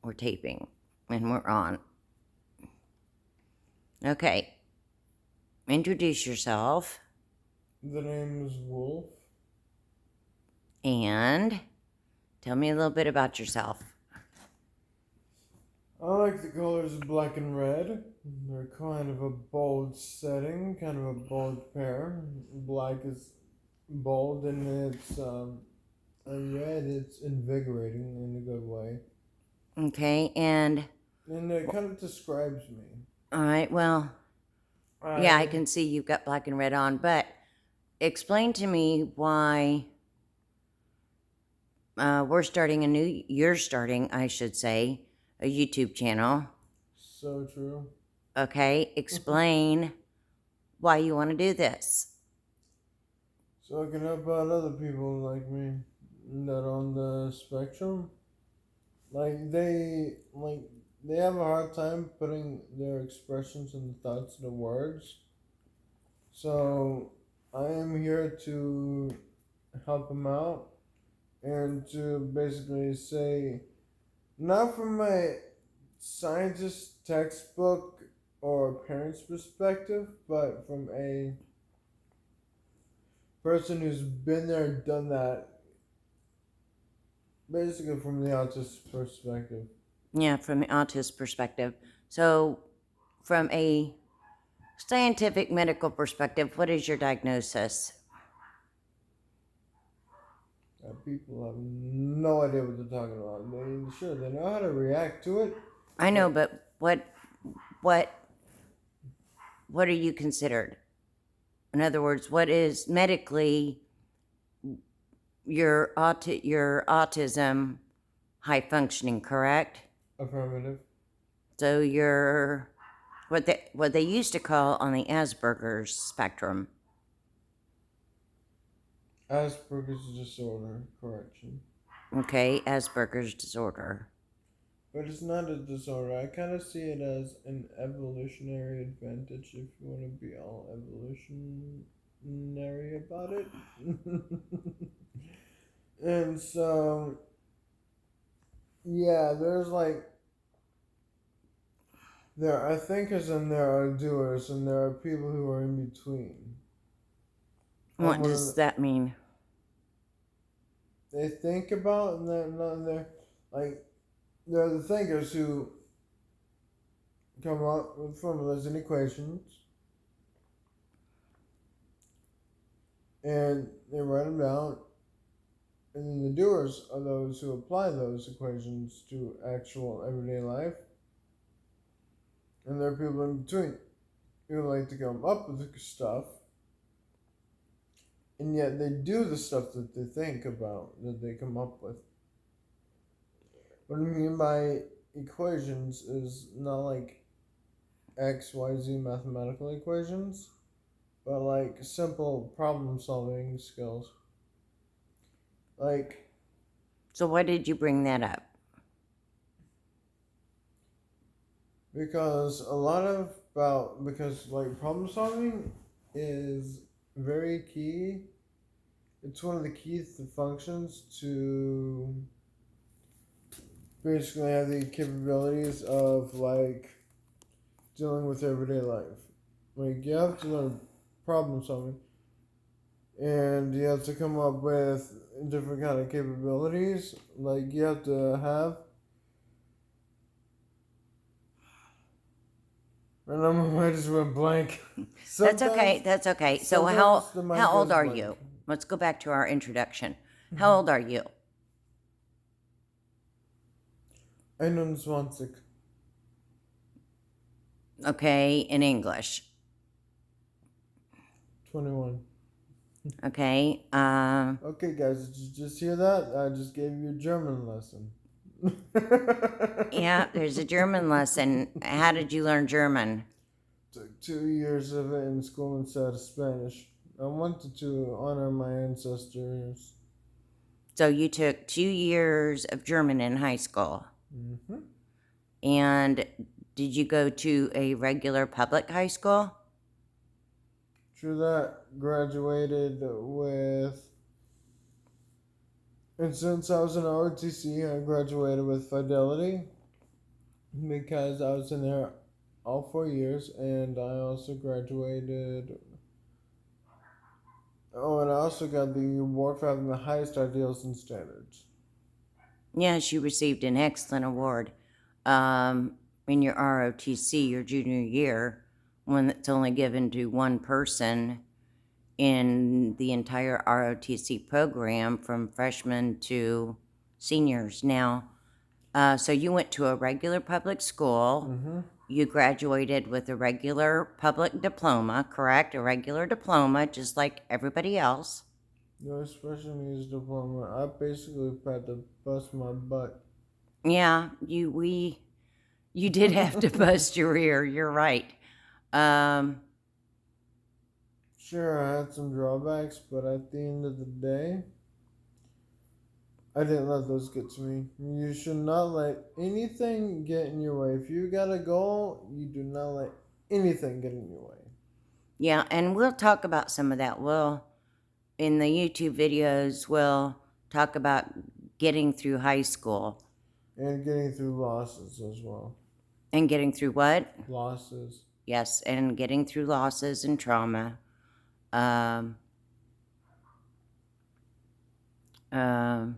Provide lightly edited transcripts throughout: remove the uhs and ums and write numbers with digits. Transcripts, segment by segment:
We're taping, and we're on. Okay. Introduce yourself. The name is Wolf. And tell me a little bit about yourself. I like the colors black and red. They're kind of a bold setting, kind of a bold pair. Black is bold and red it's invigorating in a good way. Okay, and it kind of describes me. All right, well, yeah, I can see you've got black and red on, but explain to me why you're starting, I should say, a YouTube channel. So true. Okay, explain why you want to do this. So I can help out other people like me that are on the spectrum. They have a hard time putting their expressions and thoughts into words. So I am here to help them out and to basically say, not from a scientist textbook or parent's perspective, but from a person who's been there and done that, basically from the autist perspective. Yeah, from the autist perspective. So, from a scientific medical perspective, what is your diagnosis? People have no idea what they're talking about. They know how to react to it. I know, but what are you considered? In other words, what is medically your autism high functioning, correct? Affirmative. So you're what they used to call on the Aspergers spectrum. Asperger's disorder, correction. Okay, Asperger's disorder. But it's not a disorder. I kind of see it as an evolutionary advantage if you want to be all evolutionary about it. And so, yeah, there are thinkers and there are doers and there are people who are in between. What does that mean? They think about and they're the thinkers who come up with formulas and equations and they write them down, and then the doers are those who apply those equations to actual everyday life, and there are people in between who like to come up with the stuff, and yet they do the stuff that they think about, that they come up with. What I mean by equations is not like X, Y, Z mathematical equations, but like simple problem solving skills. So why did you bring that up? Because problem solving is very key. It's one of the key functions to basically have the capabilities of dealing with everyday life. You have to learn problem solving, and you have to come up with different kind of capabilities. You have to have. And I just went blank. That's okay. So how old are you? Let's go back to our introduction. How old are you? 21. Okay, in English. 21. Okay. Okay, guys, did you just hear that? I just gave you a German lesson. Yeah, there's a German lesson. How did you learn German? Took 2 years of it in school instead of Spanish. I wanted to honor my ancestors. So you took 2 years of German in high school. Mm-hmm. And did you go to a regular public high school? True that. Graduated with... And since I was an ROTC, I graduated with Fidelity. because I was in there all 4 years, and I also graduated. Oh, and I also got the award for having the highest ideals and standards. Yes, you received an excellent award in your ROTC, your junior year, one that's only given to one person in the entire ROTC program from freshmen to seniors. Now, so you went to a regular public school. Mm-hmm. You graduated with a regular public diploma, correct? A regular diploma, just like everybody else. No special needs diploma. I basically had to bust my butt. Yeah, you did have to bust your ear. You're right. Um, Sure, I had some drawbacks, but at the end of the day, I didn't let those get to me. You should not let anything get in your way. If you got a goal, you do not let anything get in your way. yeah, and we'll talk about some of that. In the YouTube videos, we'll talk about getting through high school And getting through losses as well. and getting through what? Losses. Yes, and getting through losses and trauma. Um, um,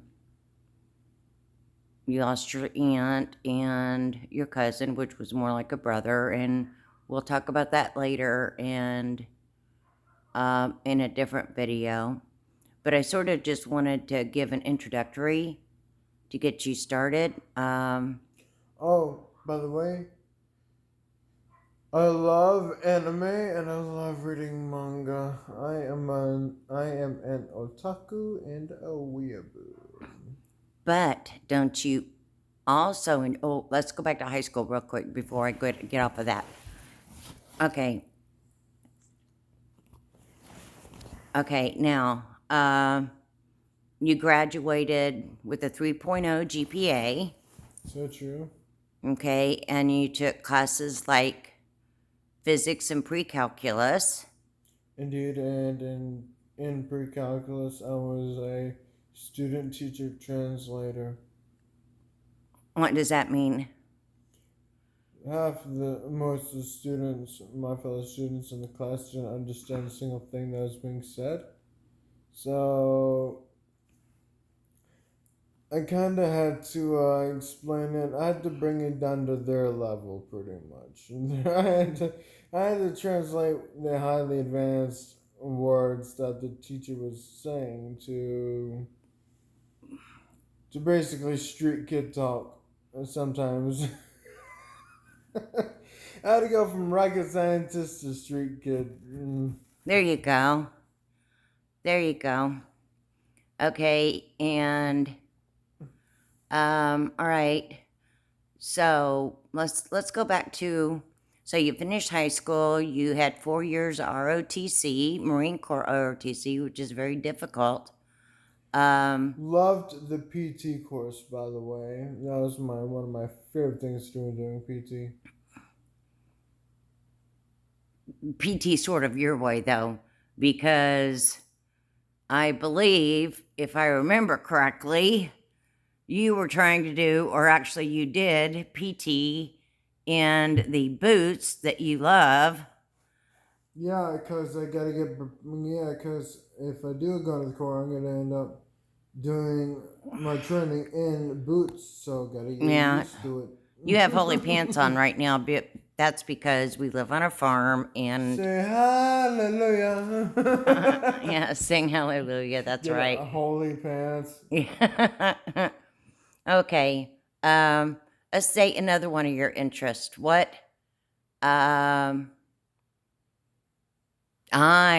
you lost your aunt and your cousin, which was more like a brother, and we'll talk about that later and in a different video. But I sort of just wanted to give an introductory to get you started. Oh, by the way, I love anime and I love reading manga. I am an otaku and a weeaboo. But don't you also, let's go back to high school real quick before I get off of that. Okay. Okay, now, you graduated with a 3.0 GPA, So true. okay, and you took classes like physics and pre-calculus. Indeed, and in pre-calculus, I was a student teacher translator. What does that mean? Most of the students, my fellow students in the class, didn't understand a single thing that was being said. So I kind of had to explain it. I had to bring it down to their level, pretty much. I had to translate the highly advanced words that the teacher was saying to basically street kid talk. Sometimes I had to go from rocket scientist to street kid. There you go. There you go. Okay, and all right. So let's go back to, so you finished high school. You had 4 years ROTC, Marine Corp ROTC, which is very difficult. Loved the PT course, by the way. That was one of my favorite things to do doing PT. PT sort of your way though, because I believe, if I remember correctly, you were trying to do, or actually you did, PT in the boots that you love. Yeah, because I gotta get. Yeah, because if I do go to the Corps, I'm gonna end up doing my training in boots, so gotta get Yeah, used to it. you have holy pants on right now, but that's because we live on a farm and Say hallelujah. yeah, sing hallelujah. That's Get right. holy pants. Okay. Let's say another one of your interests. What? I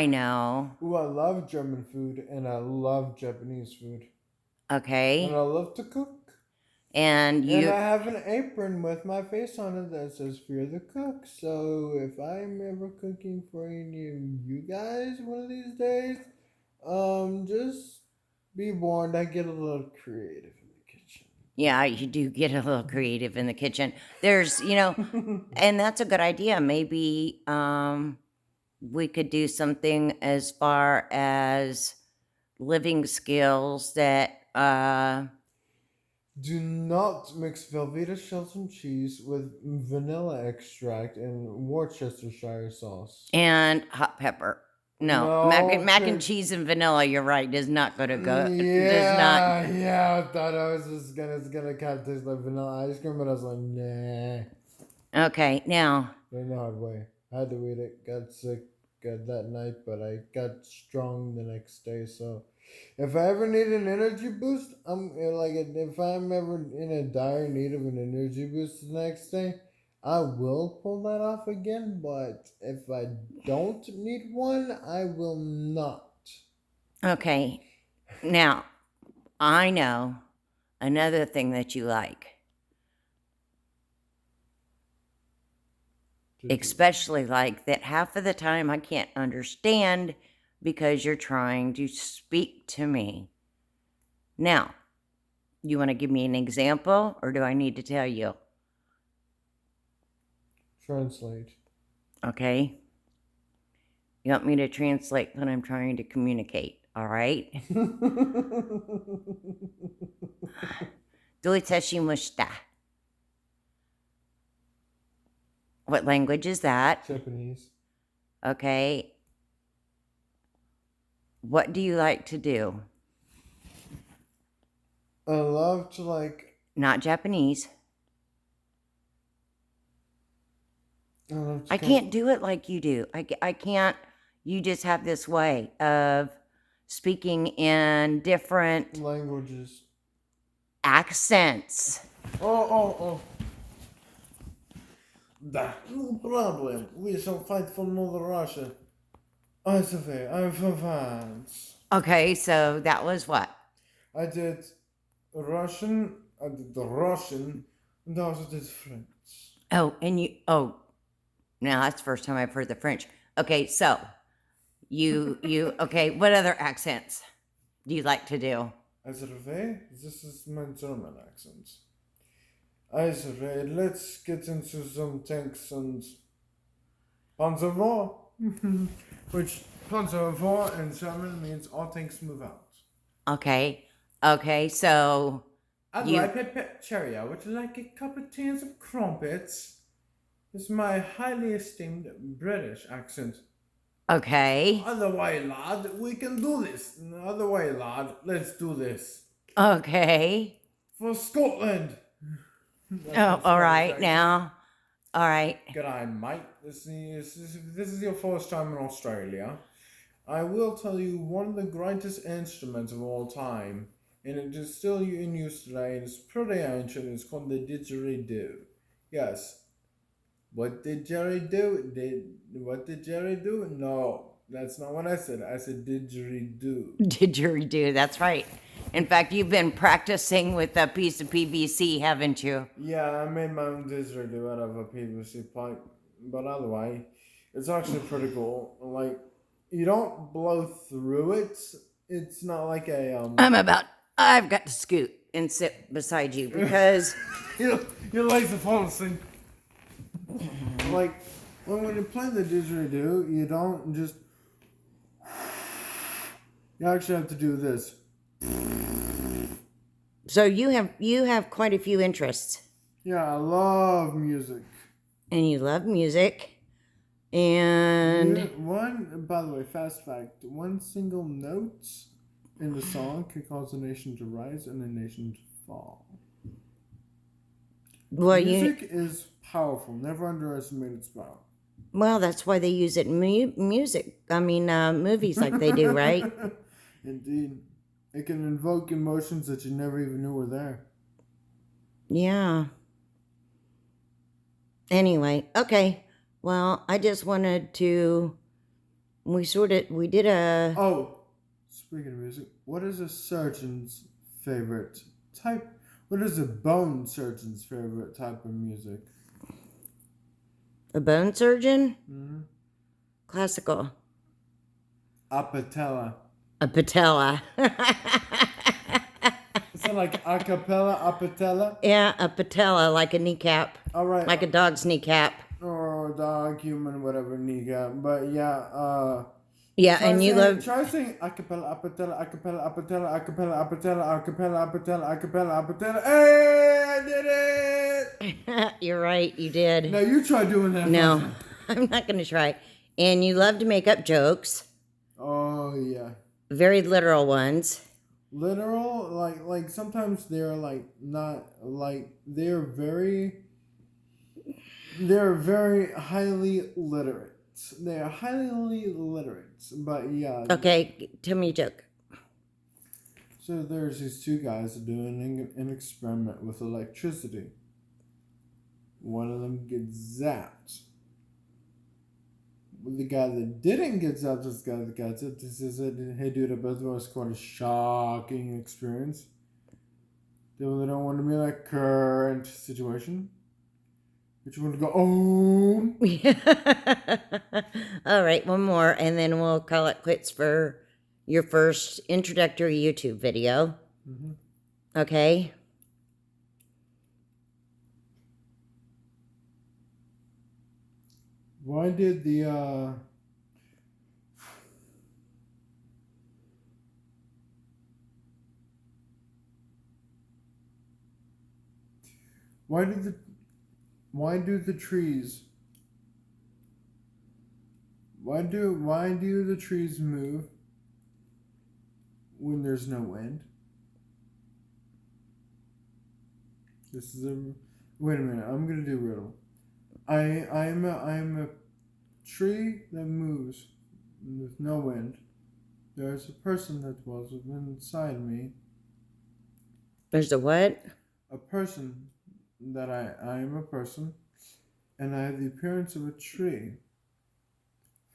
know. Ooh, I love German food and I love Japanese food. Okay. And I love to cook. And And I have an apron with my face on it that says Fear the Cook. So if I'm ever cooking for any of you guys one of these days, just be warned, I get a little creative in the kitchen. yeah, you do get a little creative in the kitchen. There's, and that's a good idea. Maybe we could do something as far as living skills that Do not mix Velveeta Shelton cheese with vanilla extract and Worcestershire sauce. And hot pepper. No, No, mac and 'cause cheese and vanilla. You're right. Does not go to go. Does not. yeah, I thought I was just gonna kind of taste like vanilla ice cream, but I was like, nah. Okay, now. In a hard way. I had to eat it. Got sick that night, but I got strong the next day. So, if I ever need an energy boost, if I'm ever in a dire need of an energy boost the next day, I will pull that off again. But if I don't need one, I will not. Okay, now I know another thing that you like. Especially like that half of the time I can't understand because you're trying to speak to me. Now, you want to give me an example or do I need to tell you? Translate. Okay. You want me to translate when I'm trying to communicate, all right? Doitashimashita. What language is that? Japanese. Okay. What do you like to do? I love to like. Not Japanese. I I can't do it like you do. I can't. You just have this way of speaking in different languages. Accents. Oh. No problem. We shall fight for Mother Russia. I'm from France. Okay, so that was what? I did Russian, and I also did French. Now that's the first time I've heard the French. Okay, so okay, what other accents do you like to do? This is my German accent. Let's get into some tanks and Panzer which Panzer in German means all tanks move out. Okay, so I'd like a pet cherry. Would you like a couple of tins of crumpets? This is my highly esteemed British accent. Okay. Other way, lad, we can do this. Other way, lad, let's do this. Okay. For Scotland. All right, now. All right. G'day, mate. This is your first time in Australia. I will tell you one of the greatest instruments of all time, and it is still in use today, and it's pretty ancient. It's called the didgeridoo. Yes. What did Jerry do? What did Jerry do? No, that's not what I said. I said didgeridoo. Didgeridoo, that's right. In fact, you've been practicing with a piece of PVC, haven't you? Yeah, I made my own didgeridoo out of a PVC pipe. But either way, it's actually pretty cool. Like, you don't blow through it. It's not like a I've got to scoot and sit beside you because your legs are falling asleep. Like, when you play the didgeridoo, you don't just. You actually have to do this. So you have quite a few interests. Yeah, I love music. And you love music. And by the way, fast fact, one single note in the song can cause a nation to rise and a nation to fall. Well, music is powerful. Never underestimate its power. Well, that's why they use it in movies like they do, right? Indeed. It can invoke emotions that you never even knew were there. Yeah. Anyway, okay. Well, I just wanted to... We did a... Oh, speaking of music, what is a surgeon's favorite type? What is a bone surgeon's favorite type of music? A bone surgeon? Mm-hmm. Classical. A patella. A patella. Is that like a cappella, a patella? Yeah, a patella, like a kneecap. All right. Like a dog's kneecap. Or dog, human, whatever, kneecap. But yeah, Yeah, and you love. Try saying acapella, apatella, acapella, apatella, acapella, apatella, acapella, apatella, acapella, apatella. Hey, I did it! You're right, you did. Now you try doing that. No, I'm not going to try. And you love to make up jokes, Oh yeah. very literal ones. Literal, like sometimes they're like not like they're very highly literate. They're highly literate, but yeah. Okay, tell me a joke. So there's these two guys doing an experiment with electricity. One of them gets zapped. The guy that didn't get zapped, this guy that got zapped, he says, "Hey dude, I bet it was quite a shocking experience. They really don't want to be in that current situation. But you want to go, oh." All right, one more, and then we'll call it quits for your first introductory YouTube video. Mm-hmm. Okay? Why did the why do the trees why do the trees move when there's no wind? This is a wait a minute, I'm gonna do riddle. I'm a tree that moves with no wind. There's a person that dwells inside me. There's a what? A person that I am a person, and I have the appearance of a tree,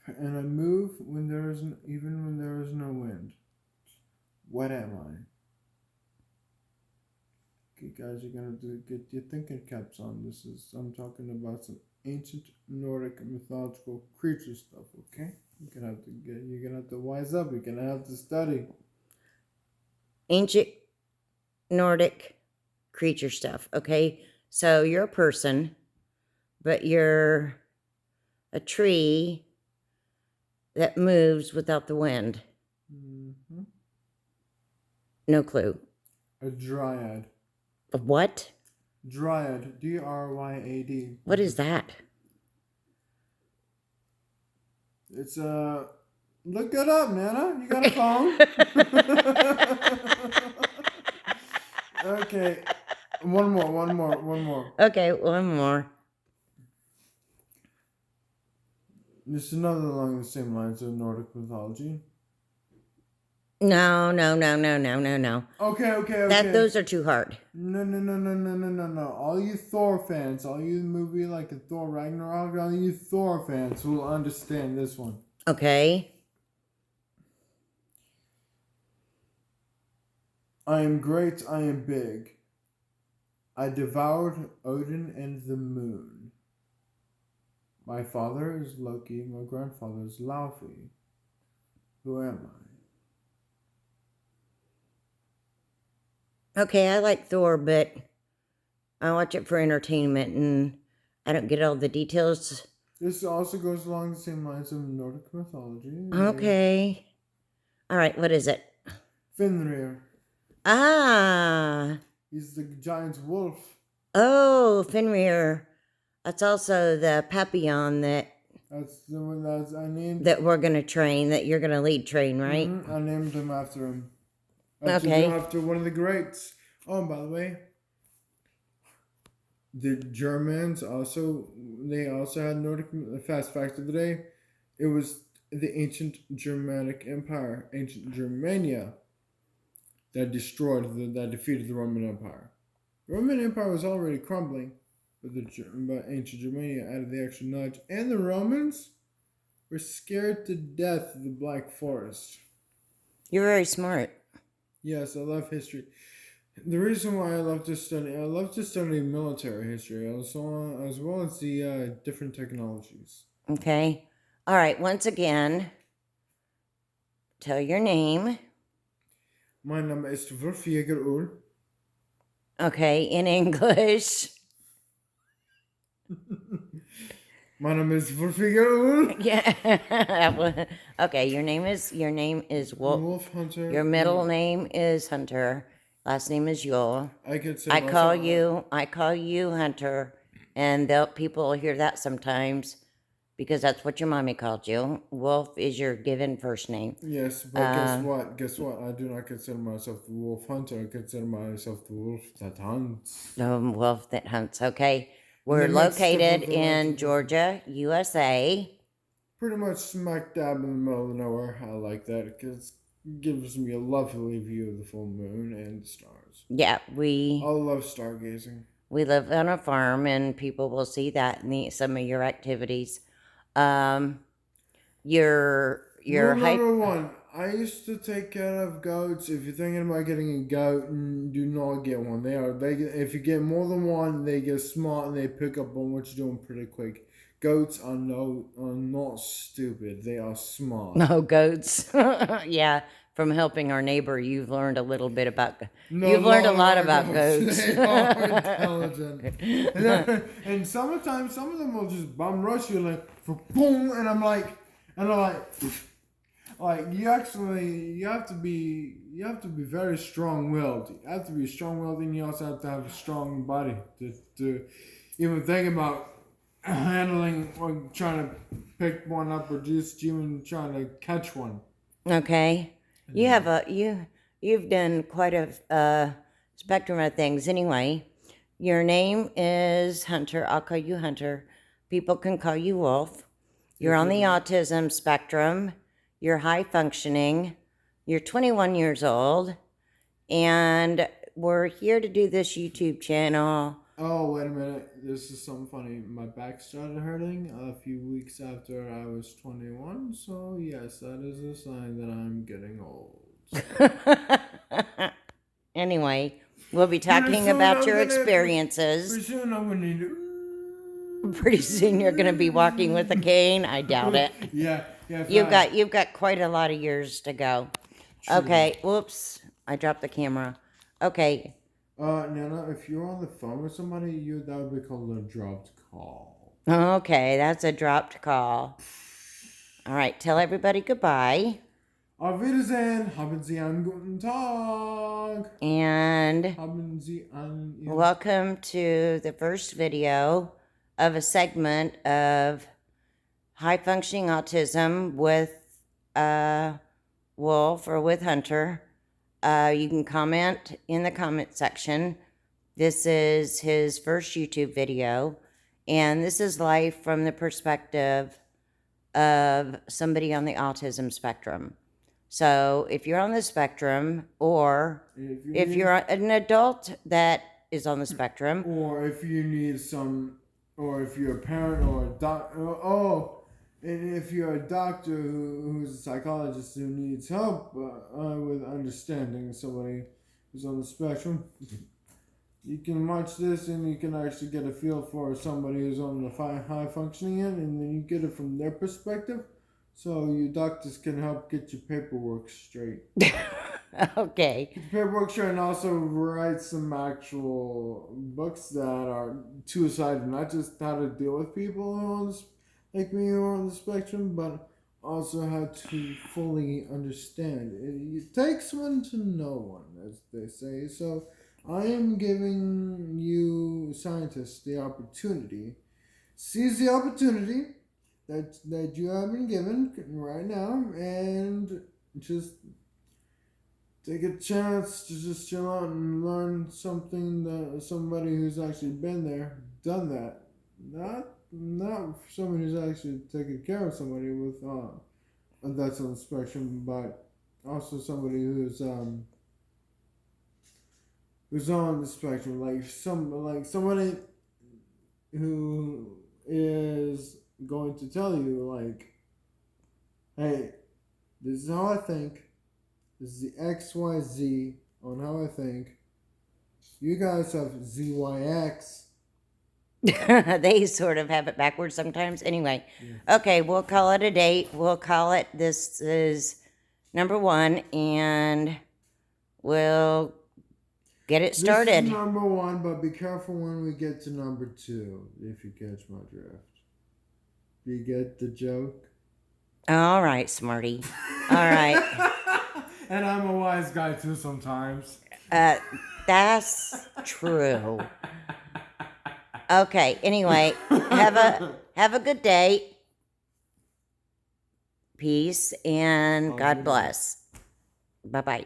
and I move when even when there is no wind. What am I? Okay, guys, you're gonna have to get your thinking caps on. I'm talking about some ancient Nordic mythological creature stuff. Okay, you're gonna have to wise up. You're gonna have to study Ancient Nordic creature stuff. Okay, so you're a person, but you're a tree that moves without the wind. Mm-hmm. No clue. A dryad. A what? Dryad. Dryad. What is that? It's look it up, Nana. You got a phone? Okay. One more. Okay, one more. Just another along the same lines of Nordic mythology. No. Okay. Those are too hard. No. All you Thor fans, all you movie like a Thor Ragnarok, all you Thor fans will understand this one. Okay. I am great, I am big. I devoured Odin and the moon. My father is Loki, my grandfather is Laufey. Who am I? Okay, I like Thor, but I watch it for entertainment and I don't get all the details. This also goes along the same lines of Nordic mythology. Okay. All right, what is it? Fenrir. Ah. He's the giant wolf. Oh, Fenrir. That's also the Papillon That's the one I named. that we're going to train, that you're going to lead train, right? Mm-hmm. I named him after him. Okay. After one of the greats. Oh, and by the way, the Germans also had Nordic. Fast fact of the day, it was the ancient Germanic Empire, ancient Germania, that defeated the Roman Empire. The Roman Empire was already crumbling, but ancient Germania added the extra nudge, and the Romans were scared to death of the Black Forest. You're very smart. Yes, I love history. The reason why I love to study military history as well as the different technologies. Okay. All right, once again, tell your name. Mijn naam is Vervieger. Okay, in English. My name is Wolfiger. Yeah. Okay, your name is Wolf. Wolf Hunter. Your middle name is Hunter. Last name is Yule. I could say I myself. call you Hunter, and people hear that sometimes because that's what your mommy called you. Wolf is your given first name. Yes, but guess what? Guess what? I do not consider myself the wolf hunter. I consider myself the wolf that hunts. Wolf that hunts. Okay, we're the next step located of the in legend. Georgia, USA. Pretty much smack dab in the middle of nowhere. I like that because it gives me a lovely view of the full moon and the stars. Yeah, I love stargazing. we live on a farm, and people will see that in some of your activities. Your Rule height. number one, I used to take care of goats. If you're thinking about getting a goat, do not get one. If you get more than one, they get smart and they pick up on what you're doing pretty quick. Goats are not stupid. They are smart. No, goats. Yeah, from helping our neighbor, you've learned a little bit about. No, You've learned a lot our about goats. They are intelligent. And sometimes some of them will just bum rush you like for boom, and I'm like, like you have to be very strong willed. You have to be strong willed, and you also have to have a strong body to even think about handling or trying to pick one up or just even trying to catch one. Okay, you've done quite a spectrum of things. Anyway, your name is Hunter. I'll call you Hunter. People can call you Wolf. You're on the autism spectrum. You're high functioning. You're 21 years old, and we're here to do this YouTube channel. Oh, wait a minute. This is something funny. My back started hurting a few weeks after I was 21. So, yes, that is a sign that I'm getting old. Anyway, we'll be talking about your experiences. Pretty soon I'm going to need Pretty soon you're going to be walking with a cane. I doubt it. Yeah. You've got quite a lot of years to go. True. Okay. Whoops. I dropped the camera. Okay. Nana, if you're on the phone with somebody, that would be called a dropped call. Okay, that's a dropped call. All right, tell everybody goodbye. Auf Wiedersehen, haben Sie einen guten Tag. And haben Sie einen... welcome to the first video of a segment of high functioning autism with Wolf or with Hunter. You can comment in the comment section. This is his first YouTube video, and this is life from the perspective of somebody on the autism spectrum. So if you're on the spectrum, or if you're an adult that is on the spectrum, or if you need or if you're a parent or a doctor, and if you're a doctor who's a psychologist who needs help with understanding somebody who's on the spectrum, you can watch this and you can actually get a feel for somebody who's on the high functioning end, and then you get it from their perspective, so you doctors can help get your paperwork straight. Okay. Get your paperwork straight, and also write some actual books that are two-sided, not just how to deal with people who are on like me who are on the spectrum, but also how to fully understand. It takes one to know one, as they say. So I am giving you scientists the opportunity. Seize the opportunity that you have been given right now, and just take a chance to just chill out and learn something that somebody who's actually been there, done that. Not somebody who's actually taking care of somebody with that's on the spectrum, but also somebody who's on the spectrum, like somebody who is going to tell you, like, hey, this is how I think. This is the XYZ on how I think. You guys have ZYX. They sort of have it backwards sometimes. Anyway, yeah. Okay, we'll call it a date. We'll call it, this is number 1, and we'll get it started. This is number 1, but be careful when we get to number 2, if you catch my drift. You get the joke? All right, Smarty. All right. And I'm a wise guy too sometimes. That's true. Okay, anyway, have a good day. Peace and Oh, God you bless. Bye-bye.